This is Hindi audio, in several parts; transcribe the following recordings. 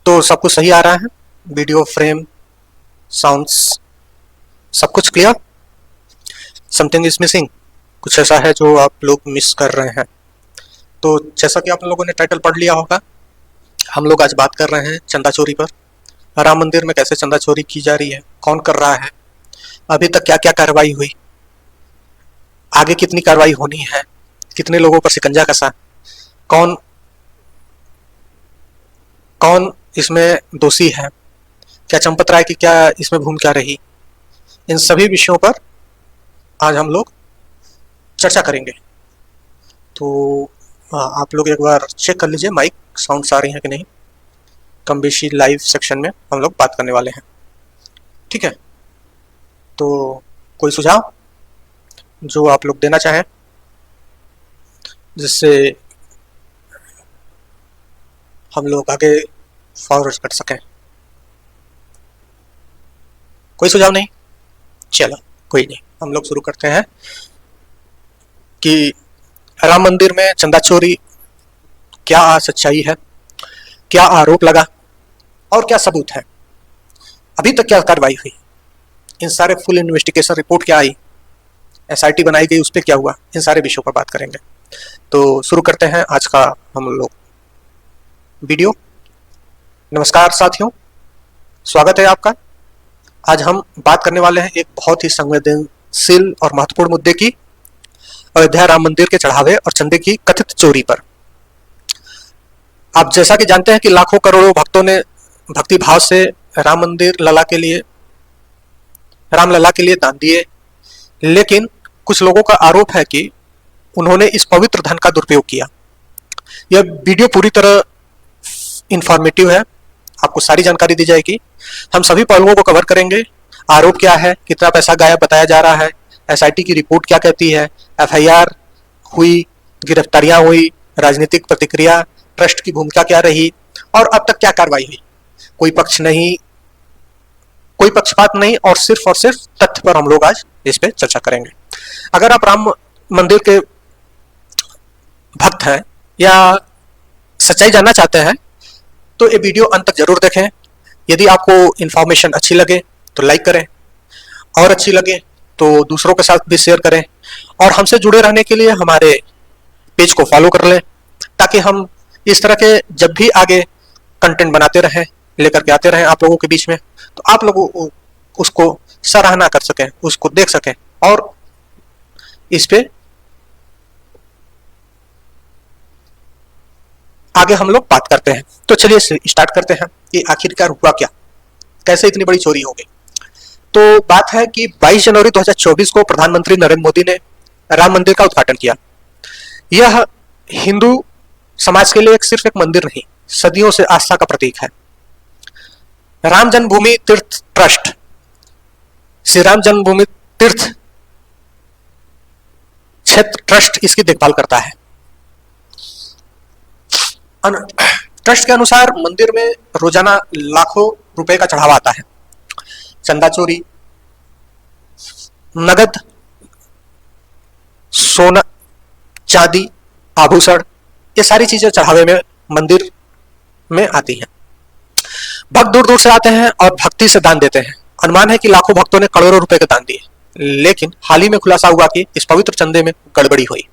तो सब कुछ सही आ रहा है, वीडियो फ्रेम, साउंड्स, सब कुछ क्लियर। समथिंग इज मिसिंग, कुछ ऐसा है जो आप लोग मिस कर रहे हैं। तो जैसा कि आप लोगों ने टाइटल पढ़ लिया होगा, हम लोग आज बात कर रहे हैं चंदा चोरी पर। राम मंदिर में कैसे चंदा चोरी की जा रही है, कौन कर रहा है, अभी तक क्या क्या कार्रवाई हुई, आगे कितनी कार्रवाई होनी है, कितने लोगों पर शिकंजा कसा, कौन कौन इसमें दोषी है, क्या चंपत राय की क्या इसमें भूमिका रही, इन सभी विषयों पर आज हम लोग चर्चा करेंगे। तो आप लोग एक बार चेक कर लीजिए माइक साउंड्स आ रही हैं कि नहीं। कम बेशी लाइव सेक्शन में हम लोग बात करने वाले हैं, ठीक है। तो कोई सुझाव जो आप लोग देना चाहें जिससे हम लोग आगे फॉरवर्ड कर सकें। कोई सुझाव नहीं, चलो कोई नहीं, हम लोग शुरू करते हैं कि राम मंदिर में चंदा चोरी क्या सच्चाई है, क्या आरोप लगा और क्या सबूत है, अभी तक क्या कार्रवाई हुई, इन सारे फुल इन्वेस्टिगेशन रिपोर्ट क्या आई, एसआईटी बनाई गई उस पर क्या हुआ, इन सारे विषयों पर बात करेंगे। तो शुरू करते हैं आज का हम लोग वीडियो। नमस्कार साथियों, स्वागत है आपका। आज हम बात करने वाले हैं एक बहुत ही संवेदनशील और महत्वपूर्ण मुद्दे की, अयोध्या राम मंदिर के चढ़ावे और चंदे की कथित चोरी पर। आप जैसा कि जानते हैं कि लाखों करोड़ों भक्तों ने भक्ति भाव से राम मंदिर लला के लिए, रामलला के लिए दान दिए, लेकिन कुछ लोगों का आरोप है कि उन्होंने इस पवित्र धन का दुरुपयोग किया। यह वीडियो पूरी तरह इंफॉर्मेटिव है, आपको सारी जानकारी दी जाएगी, हम सभी पहलुओं को कवर करेंगे। आरोप क्या है, कितना पैसा गायब बताया जा रहा है, एसआईटी की रिपोर्ट क्या कहती है, एफआईआर हुई, गिरफ्तारियां हुई, राजनीतिक प्रतिक्रिया, ट्रस्ट की भूमिका क्या रही और अब तक क्या कार्रवाई हुई। कोई पक्ष नहीं, कोई पक्षपात नहीं और सिर्फ तथ्य पर हम लोग आज इस पे चर्चा करेंगे। अगर आप राम मंदिर के भक्त हैं या सच्चाई जानना चाहते हैं तो ये वीडियो अंत तक जरूर देखें। यदि आपको इन्फॉर्मेशन अच्छी लगे तो लाइक करें और अच्छी लगे तो दूसरों के साथ भी शेयर करें, और हमसे जुड़े रहने के लिए हमारे पेज को फॉलो कर लें ताकि हम इस तरह के जब भी आगे कंटेंट बनाते रहें, लेकर के आते रहें आप लोगों के बीच में, तो आप लोग उसको सराहना कर सकें, उसको देख सकें और इस पे आगे हम लोग बात करते हैं। तो चलिए स्टार्ट करते हैं कि आखिरकार हुआ क्या, कैसे इतनी बड़ी चोरी हो गई। तो बात है कि 22 जनवरी 2024 को प्रधानमंत्री नरेंद्र मोदी ने राम मंदिर का उद्घाटन किया। यह हिंदू समाज के लिए सिर्फ एक मंदिर नहीं, सदियों से आस्था का प्रतीक है। राम जन्मभूमि तीर्थ ट्रस्ट, श्री राम जन्मभूमि तीर्थ क्षेत्र ट्रस्ट इसकी देखभाल करता है। ट्रस्ट के अनुसार मंदिर में रोजाना लाखों रुपए का चढ़ावा आता है। चंदा चोरी, नगद, सोना, चांदी, आभूषण, ये सारी चीजें चढ़ावे में मंदिर में आती हैं। भक्त दूर दूर से आते हैं और भक्ति से दान देते हैं। अनुमान है कि लाखों भक्तों ने करोड़ों रुपए के दान दिए, लेकिन हाल ही में खुलासा हुआ कि इस पवित्र चंदे में गड़बड़ी हुई।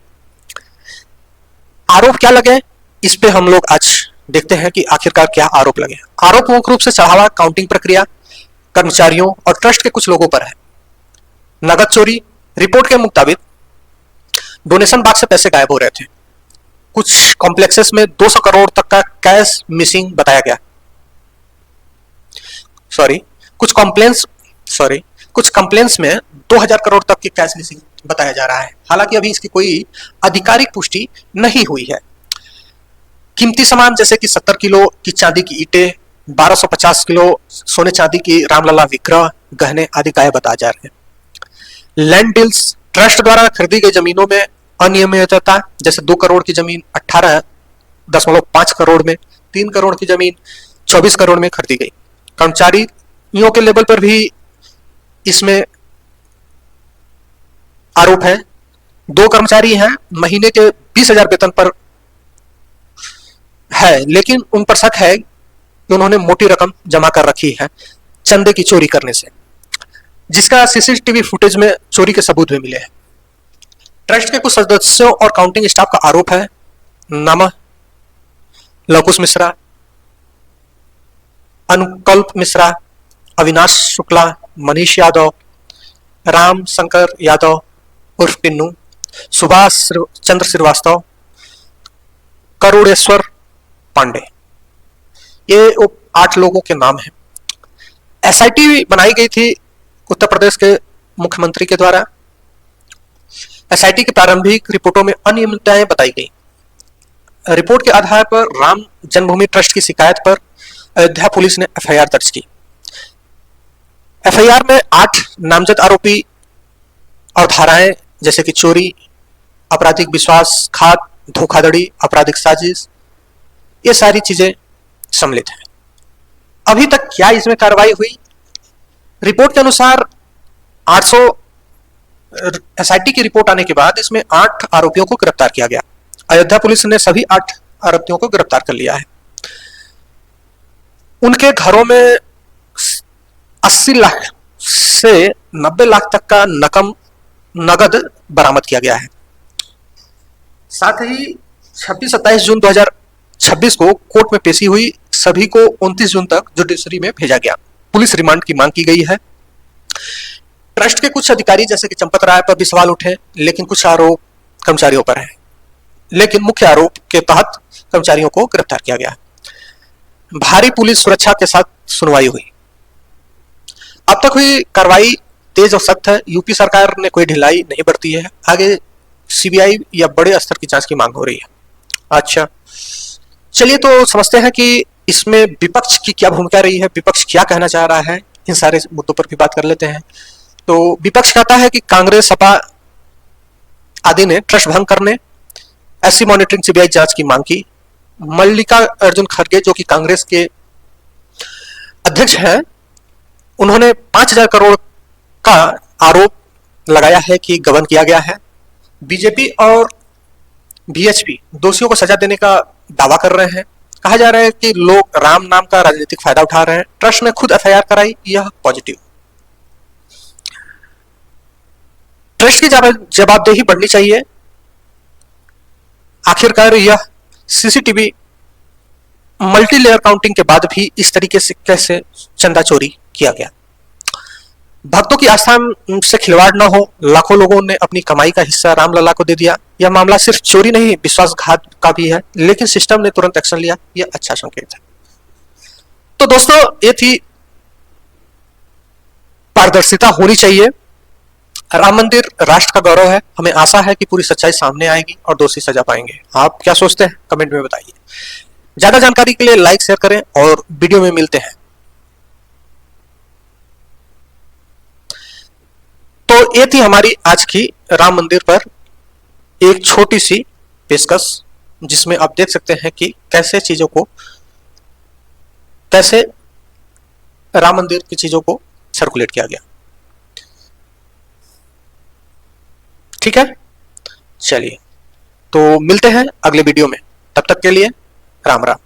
आरोप क्या लगे, इस पे हम लोग आज देखते हैं कि आखिरकार क्या आरोप लगे। आरोप मुख्य रूप से चढ़ावा, काउंटिंग प्रक्रिया, कर्मचारियों और ट्रस्ट के कुछ लोगों पर है। नगद चोरी, रिपोर्ट के मुताबिक डोनेशन बॉक्स से पैसे गायब हो रहे थे। कुछ कॉम्प्लेक्सेस में 200 करोड़ तक का कैश मिसिंग बताया गया। कुछ कंप्लेंट्स में 2000 करोड़ तक की कैश मिसिंग बताया जा रहा है। हालांकि अभी इसकी कोई आधिकारिक पुष्टि नहीं हुई है। कीमती सामान जैसे कि 70 किलो की चांदी की ईंटें, 1250 किलो सोने चांदी की रामलला विग्रह, गहने आदि गायब बताए जा रहे हैं। लैंड डील्स, ट्रस्ट द्वारा खरीदी गई जमीनों में अनियमितता, जैसे 2 करोड़ की जमीन 18.5 करोड़ में, 3 करोड़ की जमीन 24 करोड़ में खरीदी गई। कर्मचारियों के लेवल पर भी इसमें आरोप है। 2 कर्मचारी हैं, महीने के 20,000 वेतन पर है, लेकिन उन पर शक है कि उन्होंने मोटी रकम जमा कर रखी है चंदे की चोरी करने से, जिसका सीसीटीवी फुटेज में चोरी के सबूत भी मिले हैं। ट्रस्ट के कुछ सदस्यों और काउंटिंग स्टाफ का आरोप है नामा लवकुश मिश्रा, अनुकल्प मिश्रा, अविनाश शुक्ला, मनीष यादव, राम शंकर यादव उर्फ पिन्नू, सुभाष चंद्र श्रीवास्तव, करुणेश्वर पांडे, ये 8 लोगों के नाम हैं। एसआईटी बनाई गई थी उत्तर प्रदेश के मुख्यमंत्री के द्वारा। एसआईटी की प्रारंभिक रिपोर्टों में अनियमितताएं बताई गई। रिपोर्ट के आधार पर राम जन्मभूमि ट्रस्ट की शिकायत पर अयोध्या पुलिस ने एफआईआर दर्ज की। एफआईआर में 8 नामजद आरोपी और धाराएं जैसे कि चोरी, आपराधिक विश्वासघात, धोखाधड़ी, आपराधिक साजिश, ये सारी चीजें सम्मिलित हैं। अभी तक क्या इसमें कार्रवाई हुई? रिपोर्ट के अनुसार 800 एसआईटी की रिपोर्ट आने के बाद इसमें 8 आरोपियों को गिरफ्तार किया गया। अयोध्या पुलिस ने सभी 8 आरोपियों को गिरफ्तार कर लिया है। उनके घरों में 80 लाख से 90 लाख तक का नगद बरामद किया गया है। साथ ही 26-27 जून 2026 को कोर्ट में पेशी हुई। सभी को 29 जून तक जुडिशरी में भेजा गया। पुलिस रिमांड की मांग की गई है। ट्रस्ट के कुछ अधिकारी जैसे कि चंपत राय पर भी सवाल उठे, लेकिन कुछ आरोप कर्मचारियों पर है। लेकिन मुख्य आरोप के तहत कर्मचारियों को गिरफ्तार किया गया। भारी पुलिस सुरक्षा के साथ सुनवाई हुई। अब तक हुई कार्रवाई तेज और सख्त है। यूपी सरकार ने कोई ढिलाई नहीं बरती है। आगे सीबीआई या बड़े स्तर की जांच की मांग हो रही है। अच्छा, चलिए तो समझते हैं कि इसमें विपक्ष की क्या भूमिका रही है, विपक्ष क्या कहना चाह रहा है। इन सारे मुद्दों पर भी बात कर लेते हैं। तो विपक्ष कहता है कि कांग्रेस, सपा आदि ने ट्रस्ट भंग करने, ऐसी मॉनिटरिंग सीबीआई जांच की मांग की। मल्लिकार्जुन खड़गे जो कि कांग्रेस के अध्यक्ष हैं, उन्होंने 5,000 करोड़ का आरोप लगाया है कि गबन किया गया है। बीजेपी और बीएचपी दोषियों को सजा देने का दावा कर रहे हैं। कहा जा रहा है कि लोग राम नाम का राजनीतिक फायदा उठा रहे हैं। ट्रस्ट ने खुद एफआईआर कराई, यह पॉजिटिव। ट्रस्ट की जवाबदेही बढ़नी चाहिए। आखिरकार यह सीसीटीवी मल्टी लेयर काउंटिंग के बाद भी इस तरीके से कैसे चंदा चोरी किया गया। भक्तों की आस्था से खिलवाड़ न हो। लाखों लोगों ने अपनी कमाई का हिस्सा रामलला को दे दिया। यह मामला सिर्फ चोरी नहीं, विश्वासघात का भी है, लेकिन सिस्टम ने तुरंत एक्शन लिया, यह अच्छा संकेत है। तो दोस्तों, ये थी पारदर्शिता होनी चाहिए। राम मंदिर राष्ट्र का गौरव है। हमें आशा है कि पूरी सच्चाई सामने आएगी और दोषी सजा पाएंगे। आप क्या सोचते हैं कमेंट में बताइए। ज्यादा जानकारी के लिए लाइक शेयर करें और वीडियो में मिलते हैं। तो ये थी हमारी आज की राम मंदिर पर एक छोटी सी पेशकश, जिसमें आप देख सकते हैं कि कैसे राम मंदिर की चीजों को सर्कुलेट किया गया। ठीक है, चलिए तो मिलते हैं अगले वीडियो में। तब तक के लिए राम राम।